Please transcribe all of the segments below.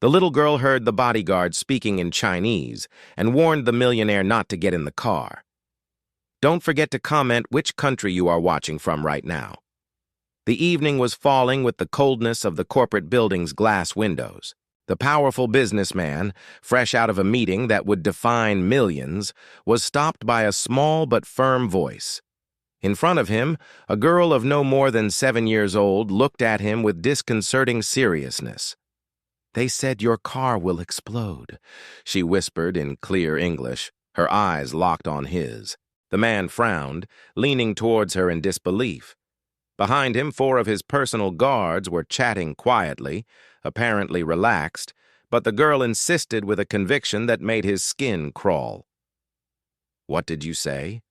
The little girl heard the bodyguard speaking in Chinese and warned the millionaire not to get in the car. Don't forget to comment which country you are watching from right now. The evening was falling with the coldness of the corporate building's glass windows. The powerful businessman, fresh out of a meeting that would define millions, was stopped by a small but firm voice. In front of him, a girl of no more than 7 years old looked at him with disconcerting seriousness. "They said your car will explode," she whispered in clear English, her eyes locked on his. The man frowned, leaning towards her in disbelief. Behind him, 4 of his personal guards were chatting quietly, apparently relaxed, but the girl insisted with a conviction that made his skin crawl. "What did you say?"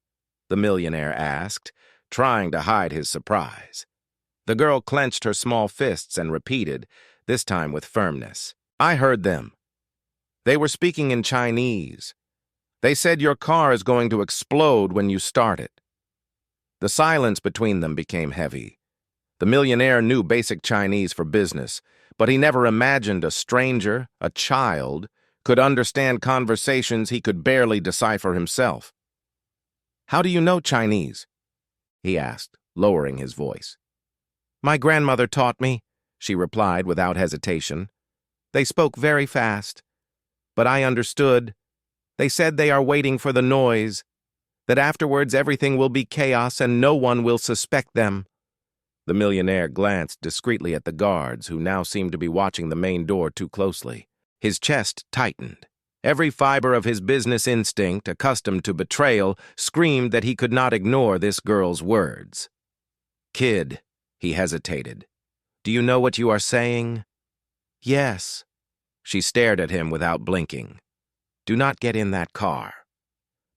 the millionaire asked, trying to hide his surprise. The girl clenched her small fists and repeated, this time with firmness. "I heard them. They were speaking in Chinese. They said your car is going to explode when you start it." The silence between them became heavy. The millionaire knew basic Chinese for business, but he never imagined a stranger, a child, could understand conversations he could barely decipher himself. "How do you know Chinese?" he asked, lowering his voice. "My grandmother taught me," she replied without hesitation. "They spoke very fast, but I understood. They said they are waiting for the noise, that afterwards everything will be chaos and no one will suspect them." The millionaire glanced discreetly at the guards, who now seemed to be watching the main door too closely. His chest tightened. Every fiber of his business instinct, accustomed to betrayal, screamed that he could not ignore this girl's words. "Kid," he hesitated, "do you know what you are saying?" "Yes." She stared at him without blinking. "Do not get in that car."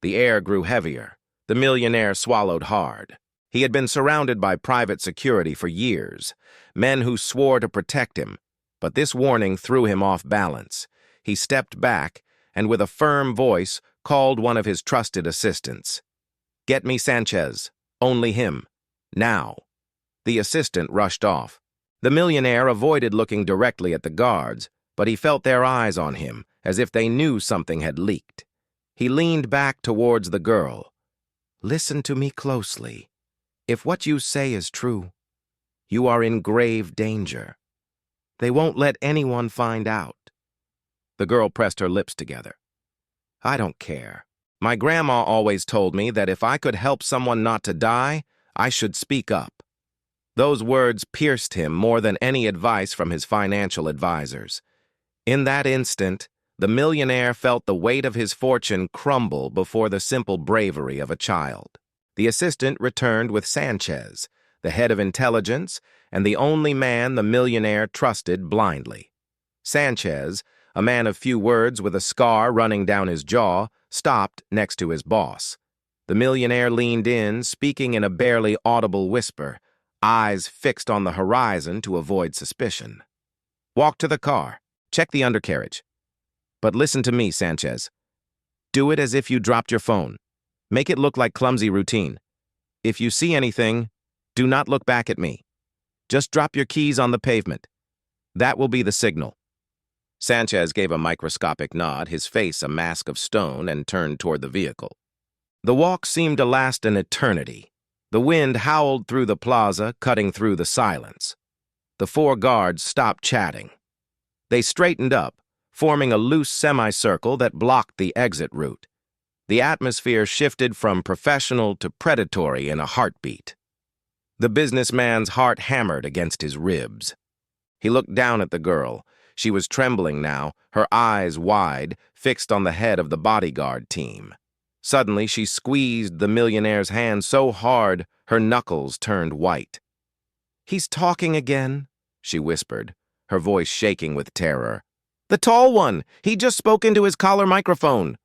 The air grew heavier. The millionaire swallowed hard. He had been surrounded by private security for years, men who swore to protect him, but this warning threw him off balance. He stepped back and with a firm voice called one of his trusted assistants. "Get me Sanchez. Only him. Now." The assistant rushed off. The millionaire avoided looking directly at the guards, but he felt their eyes on him, as if they knew something had leaked. He leaned back towards the girl. "Listen to me closely. If what you say is true, you are in grave danger. They won't let anyone find out." The girl pressed her lips together. "I don't care. My grandma always told me that if I could help someone not to die, I should speak up." Those words pierced him more than any advice from his financial advisors. In that instant, the millionaire felt the weight of his fortune crumble before the simple bravery of a child. The assistant returned with Sanchez, the head of intelligence, and the only man the millionaire trusted blindly. Sanchez, a man of few words with a scar running down his jaw, stopped next to his boss. The millionaire leaned in, speaking in a barely audible whisper, eyes fixed on the horizon to avoid suspicion. "Walk to the car. Check the undercarriage. But listen to me, Sanchez. Do it as if you dropped your phone. Make it look like clumsy routine. If you see anything, do not look back at me. Just drop your keys on the pavement. That will be the signal." Sanchez gave a microscopic nod, his face a mask of stone, and turned toward the vehicle. The walk seemed to last an eternity. The wind howled through the plaza, cutting through the silence. The 4 guards stopped chatting. They straightened up, forming a loose semicircle that blocked the exit route. The atmosphere shifted from professional to predatory in a heartbeat. The businessman's heart hammered against his ribs. He looked down at the girl. She was trembling now, her eyes wide, fixed on the head of the bodyguard team. Suddenly, she squeezed the millionaire's hand so hard, her knuckles turned white. "He's talking again," she whispered, her voice shaking with terror. "The tall one! He just spoke into his collar microphone."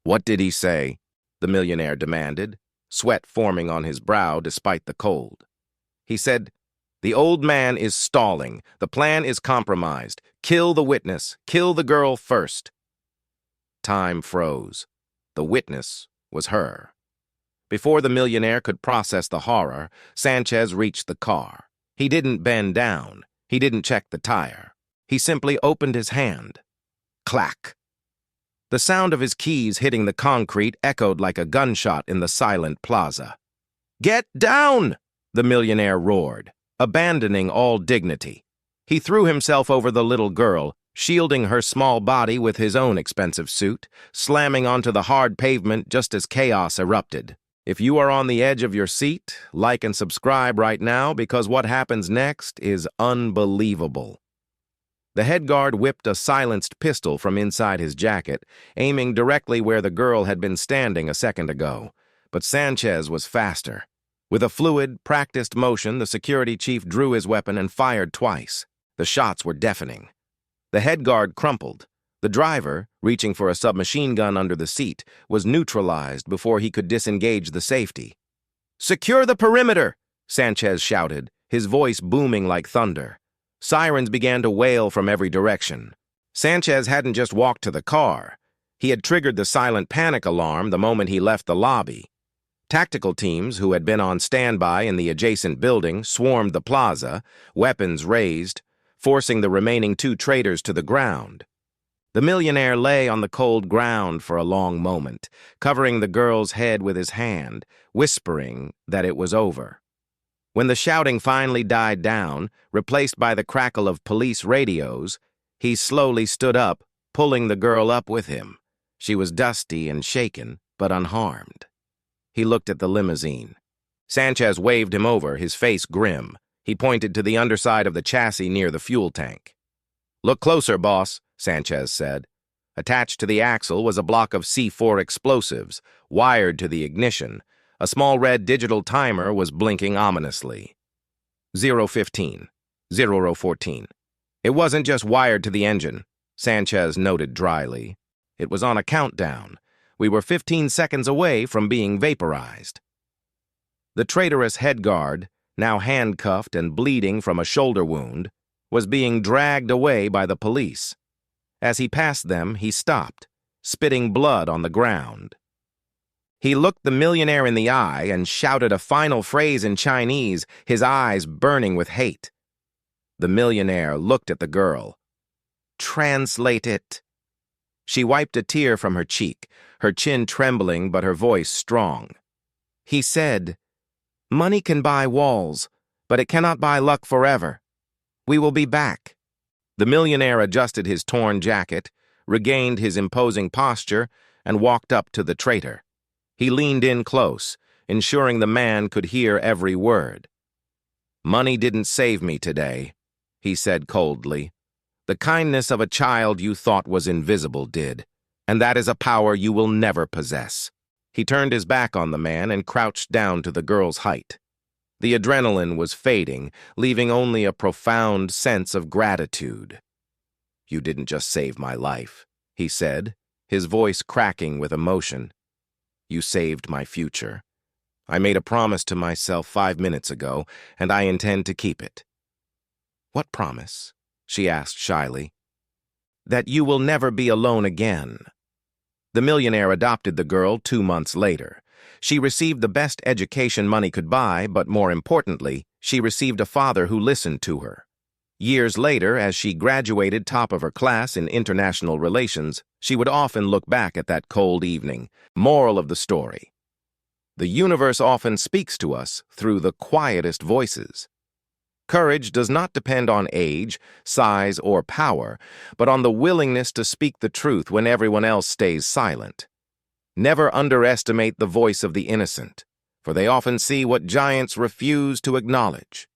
"What did he say?" the millionaire demanded, sweat forming on his brow despite the cold. He said, "The old man is stalling. The plan is compromised. Kill the witness. Kill the girl first." Time froze. The witness was her. Before the millionaire could process the horror, Sanchez reached the car. He didn't bend down. He didn't check the tire. He simply opened his hand. Clack! The sound of his keys hitting the concrete echoed like a gunshot in the silent plaza. "Get down!" the millionaire roared, abandoning all dignity. He threw himself over the little girl, shielding her small body with his own expensive suit, slamming onto the hard pavement just as chaos erupted. If you are on the edge of your seat, like and subscribe right now because what happens next is unbelievable. The head guard whipped a silenced pistol from inside his jacket, aiming directly where the girl had been standing a second ago. But Sanchez was faster. With a fluid, practiced motion, the security chief drew his weapon and fired twice. The shots were deafening. The head guard crumpled. The driver, reaching for a submachine gun under the seat, was neutralized before he could disengage the safety. "Secure the perimeter!" Sanchez shouted, his voice booming like thunder. Sirens began to wail from every direction. Sanchez hadn't just walked to the car. He had triggered the silent panic alarm the moment he left the lobby. Tactical teams, who had been on standby in the adjacent building, swarmed the plaza, weapons raised, forcing the remaining two traitors to the ground. The millionaire lay on the cold ground for a long moment, covering the girl's head with his hand, whispering that it was over. When the shouting finally died down, replaced by the crackle of police radios, he slowly stood up, pulling the girl up with him. She was dusty and shaken, but unharmed. He looked at the limousine. Sanchez waved him over, his face grim. He pointed to the underside of the chassis near the fuel tank. "Look closer, boss," Sanchez said. Attached to the axle was a block of C4 explosives, wired to the ignition. A small red digital timer was blinking ominously. 0:15, 00:14. It wasn't just wired to the engine, Sanchez noted dryly. It was on a countdown. We were 15 seconds away from being vaporized. The traitorous head guard, now handcuffed and bleeding from a shoulder wound, was being dragged away by the police. As he passed them, he stopped, spitting blood on the ground. He looked the millionaire in the eye and shouted a final phrase in Chinese, his eyes burning with hate. The millionaire looked at the girl. "Translate it." She wiped a tear from her cheek, her chin trembling but her voice strong. He said, "Money can buy walls, but it cannot buy luck forever. We will be back." The millionaire adjusted his torn jacket, regained his imposing posture, and walked up to the traitor. He leaned in close, ensuring the man could hear every word. "Money didn't save me today," he said coldly. "The kindness of a child you thought was invisible did, and that is a power you will never possess." He turned his back on the man and crouched down to the girl's height. The adrenaline was fading, leaving only a profound sense of gratitude. "You didn't just save my life," he said, his voice cracking with emotion. "You saved my future. I made a promise to myself 5 minutes ago, and I intend to keep it." "What promise?" she asked shyly. "That you will never be alone again." The millionaire adopted the girl 2 months later. She received the best education money could buy, but more importantly, she received a father who listened to her. Years later, as she graduated top of her class in international relations, she would often look back at that cold evening. Moral of the story: the universe often speaks to us through the quietest voices. Courage does not depend on age, size, or power, but on the willingness to speak the truth when everyone else stays silent. Never underestimate the voice of the innocent, for they often see what giants refuse to acknowledge.